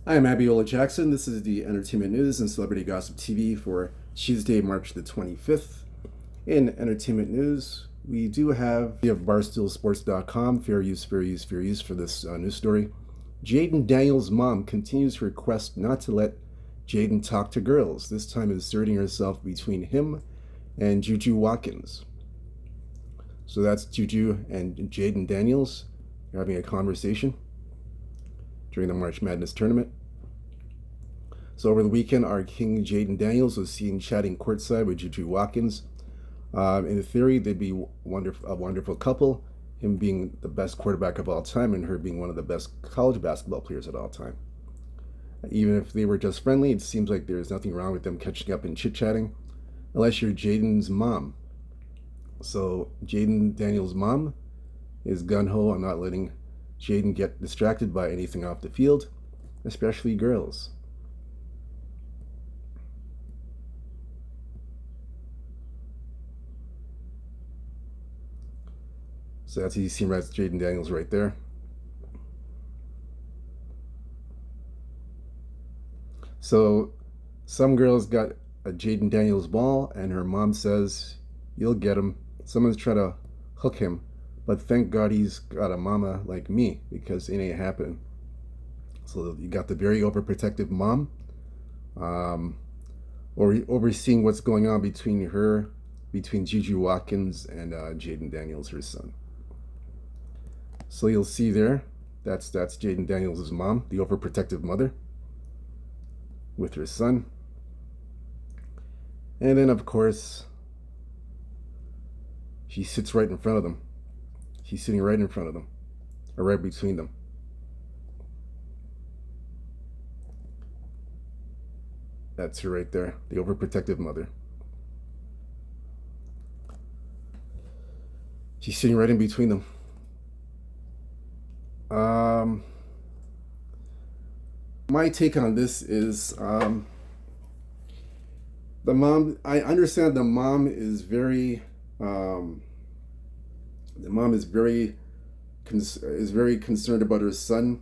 I'm Abiola Jackson. This is the Entertainment News and Celebrity Gossip TV for Tuesday, March the 25th. In Entertainment News, we have barstoolsports.com, fair use for this news story. Jayden Daniels' mom continues to request not to let Jayden talk to girls, this time inserting herself between him and Juju Watkins. So that's Juju and Jayden Daniels having a conversation during the March Madness tournament. So over the weekend, our king Jayden Daniels was seen chatting courtside with Juju Watkins. In theory, they'd be a wonderful couple, him being the best quarterback of all time and her being one of the best college basketball players of all time. Even if they were just friendly, it seems like there's nothing wrong with them catching up and chit-chatting, unless you're Jayden's mom. So Jayden Daniels' mom is gung-ho on not letting Jayden get distracted by anything off the field, especially girls. So that's you see Jayden Daniels right there. So some girls got a Jayden Daniels ball, and her mom says, "You'll get him." Someone's trying to hook him, but thank God he's got a mama like me, because it ain't happening. So you got the very overprotective mom, or overseeing what's going on between Juju Watkins and Jayden Daniels, her son. So you'll see there, that's Jayden Daniels' mom, the overprotective mother, with her son. And then, of course, she sits right in front of them. She's sitting right in front of them, or right between them. That's her right there, the overprotective mother. She's sitting right in between them. My take on this is the mom. I understand the mom is very concerned about her son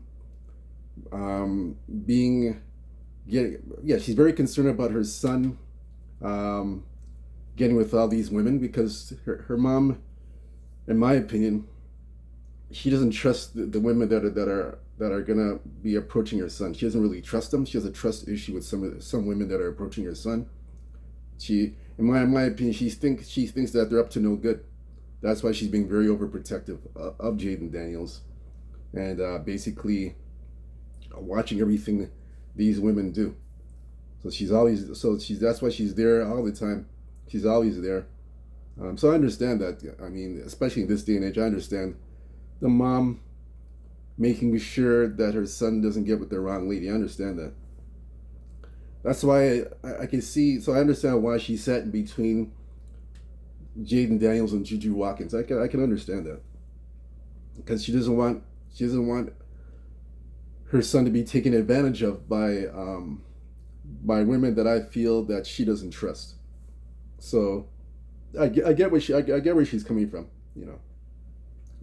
she's very concerned about her son getting with all these women, because her mom, in my opinion, she doesn't trust the women that are gonna be approaching her son. She doesn't really trust them. She has a trust issue with some women that are approaching her son. She, in my opinion, she thinks that they're up to no good. That's why she's being very overprotective of Jayden Daniels, and basically watching everything these women do. That's why she's there all the time. She's always there. So I understand that. I mean, especially in this day and age, I understand the mom making sure that her son doesn't get with the wrong lady. I understand that. That's why I can see. So I understand why she sat in between Jayden Daniels and Juju Watkins. I can understand that, because she doesn't want her son to be taken advantage of by women that I feel that she doesn't trust. So I get where she's coming from. You know,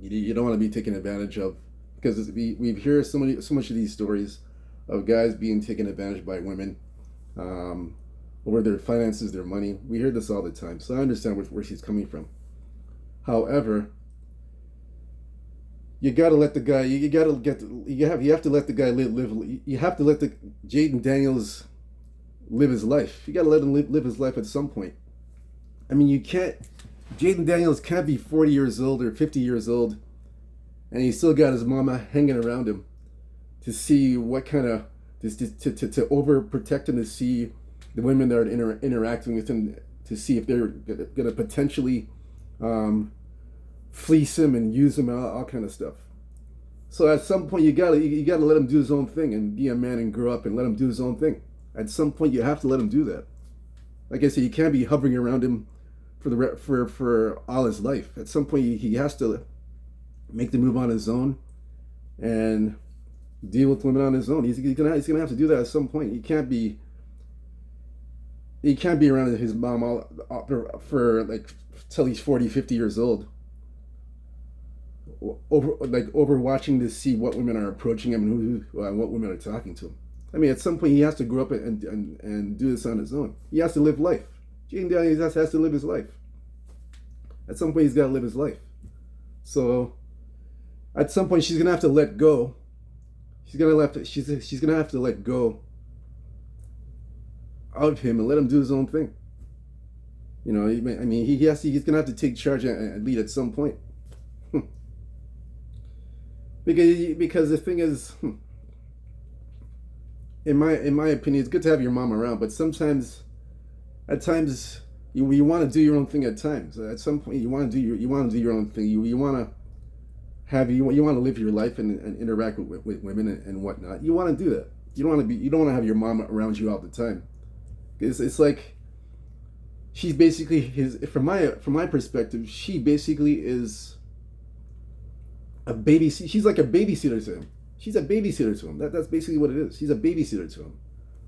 you don't want to be taken advantage of, because we hear so much of these stories of guys being taken advantage by women, over their finances, their money. We hear this all the time, so I understand where she's coming from. However, you gotta let the guy. You have to let the guy live. You have to let the Jayden Daniels live his life. You gotta let him live his life at some point. I mean, you can't. Jayden Daniels can't be 40 years old or 50 years old, and he still got his mama hanging around him to see what kind of to overprotect him, to see the women that are interacting with him, to see if they're gonna potentially fleece him and use him, all kind of stuff. So at some point you gotta let him do his own thing and be a man and grow up and let him do his own thing. At some point you have to let him do that. Like I said, you can't be hovering around him for all his life. At some point he has to make the move on his own and deal with women on his own. He's gonna have to do that at some point. He can't be around his mom all for like till he's 40, 50 years old, over watching to see what women are approaching him and what women are talking to him. I mean, at some point he has to grow up and do this on his own. He has to live life. Jayden Daniels has to live his life. At some point he's got to live his life. So at some point she's gonna have to let go. She's gonna have to let go of him and let him do his own thing. You know, he's gonna have to take charge and lead at some point. because the thing is, in my opinion, it's good to have your mom around, but sometimes, at times, you want to do your own thing. At times, at some point, you want to do your own thing. You want to live your life and interact with women and whatnot. You want to do that. You don't want to have your mom around you all the time. It's like she's basically from my perspective, she basically is a babysitter. She's like a babysitter to him. She's a babysitter to him. That's basically what it is. She's a babysitter to him.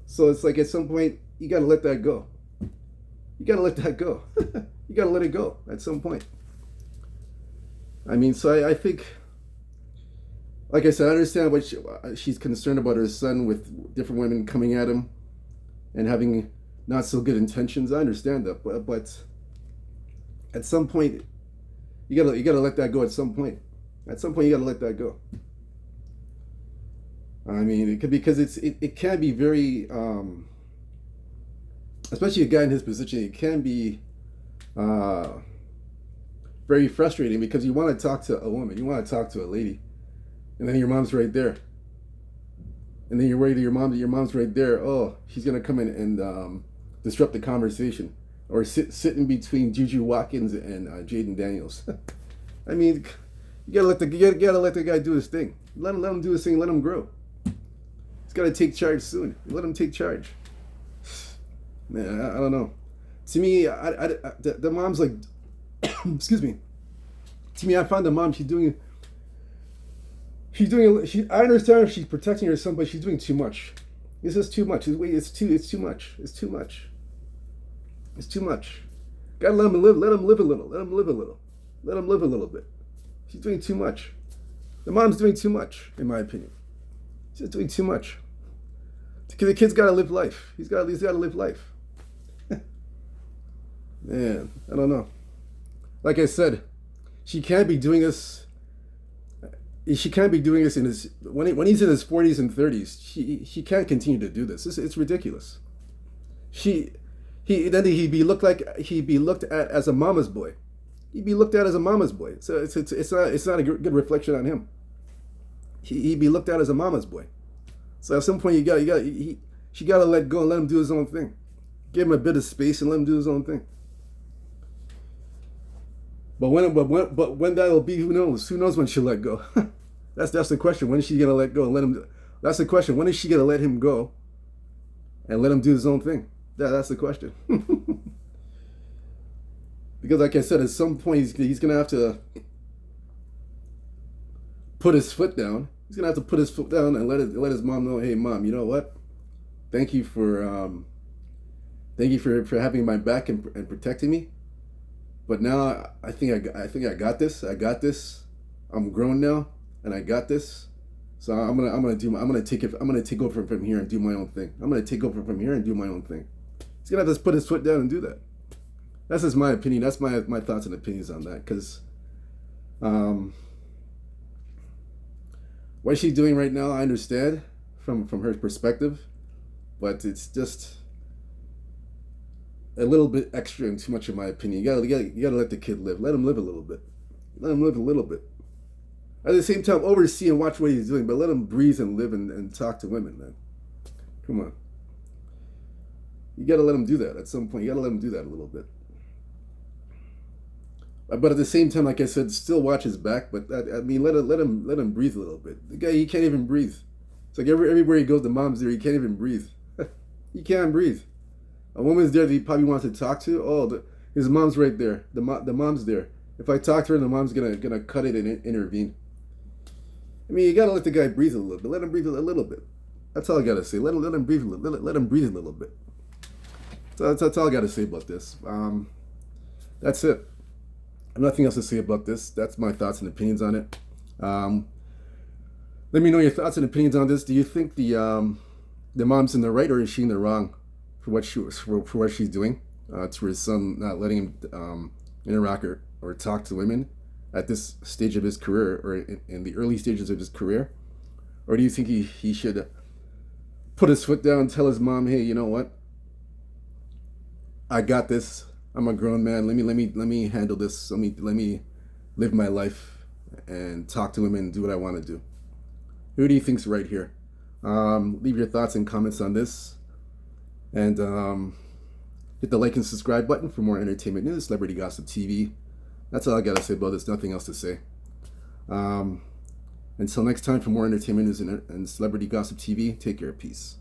So it's like at some point you gotta let that go. You gotta let that go. You gotta let it go at some point. I mean, so I think, like I said, I understand what she's concerned about her son with different women coming at him and having not so good intentions. I understand that, but at some point you gotta let that go. At some point you gotta let that go. I mean, because it can be very, especially a guy in his position, it can be very frustrating because you want to talk to a woman, you want to talk to a lady, and then your mom's right there, and then you're worried that your mom's right there. Oh, she's gonna come in and disrupt the conversation, or sit in between Juju, Watkins, and Jayden Daniels. I mean, you gotta let the guy do his thing. Let him do his thing. Let him grow. He's gotta take charge soon. Let him take charge. Man, I don't know. To me, the mom's like, excuse me. To me, I find the mom, I understand if she's protecting her son, but she's doing too much. This is too much. It's too much. It's too much. It's too much. Gotta let him live. Let him live a little. Let him live a little. Let him live a little bit. She's doing too much. The mom's doing too much, in my opinion. She's doing too much. Because the kid's gotta live life. He's gotta live life. Man, I don't know. Like I said, she can't be doing this. She can't be doing this when he's in his 40s and 30s. She can't continue to do this. It's ridiculous. He'd be looked at as a mama's boy. He'd be looked at as a mama's boy. So it's not a good reflection on him. He'd be looked at as a mama's boy. So at some point she gotta let go and let him do his own thing. Give him a bit of space and let him do his own thing. But when that'll be, who knows? Who knows when she'll let go? That's the question. When is she gonna let go and let him? That's the question. When is she gonna let him go and let him do his own thing? That's the question. Because, like I said, at some point he's gonna have to put his foot down. He's gonna have to put his foot down and let his mom know, hey, mom, you know what? Thank you for having my back and protecting me. But now I think I got this. I got this. I'm grown now, and I got this. So I'm gonna take over from here and do my own thing. I'm gonna take over from here and do my own thing. He's gonna have to put his foot down and do that. That's just my opinion. That's my thoughts and opinions on that. Because what she's doing right now, I understand from her perspective, but it's just a little bit extra and too much, in my opinion. You gotta let the kid live. Let him live a little bit. Let him live a little bit. At the same time, oversee and watch what he's doing, but let him breathe and live and talk to women, man. Come on. You gotta let him do that at some point. You gotta let him do that a little bit. But at the same time, like I said, still watch his back. But let him breathe a little bit. The guy, he can't even breathe. It's like everywhere he goes, the mom's there. He can't even breathe. He can't breathe. A woman's there that he probably wants to talk to. Oh, his mom's right there. The mom's there. If I talk to her, the mom's gonna cut it and intervene. I mean, you gotta let the guy breathe a little bit. Let him breathe a little bit. That's all I gotta say. Let him breathe a little. Let him breathe a little bit. So that's all I gotta say about this. That's it. I have nothing else to say about this. That's my thoughts and opinions on it. Let me know your thoughts and opinions on this. Do you think the the mom's in the right or is she in the wrong for what she's doing to her son, not letting him interact or talk to women at this stage of his career, or in the early stages of his career? Or do you think he should put his foot down, tell his mom, hey, you know what? I got this. I'm a grown man. Let me handle this. Let me live my life and talk to women and do what I want to do. Who do you think's right here? Leave your thoughts and comments on this, and hit the like and subscribe button for more entertainment news, celebrity gossip TV. That's all I gotta say about this. Nothing else to say. Until next time, for more entertainment news and celebrity gossip TV, take care. Peace.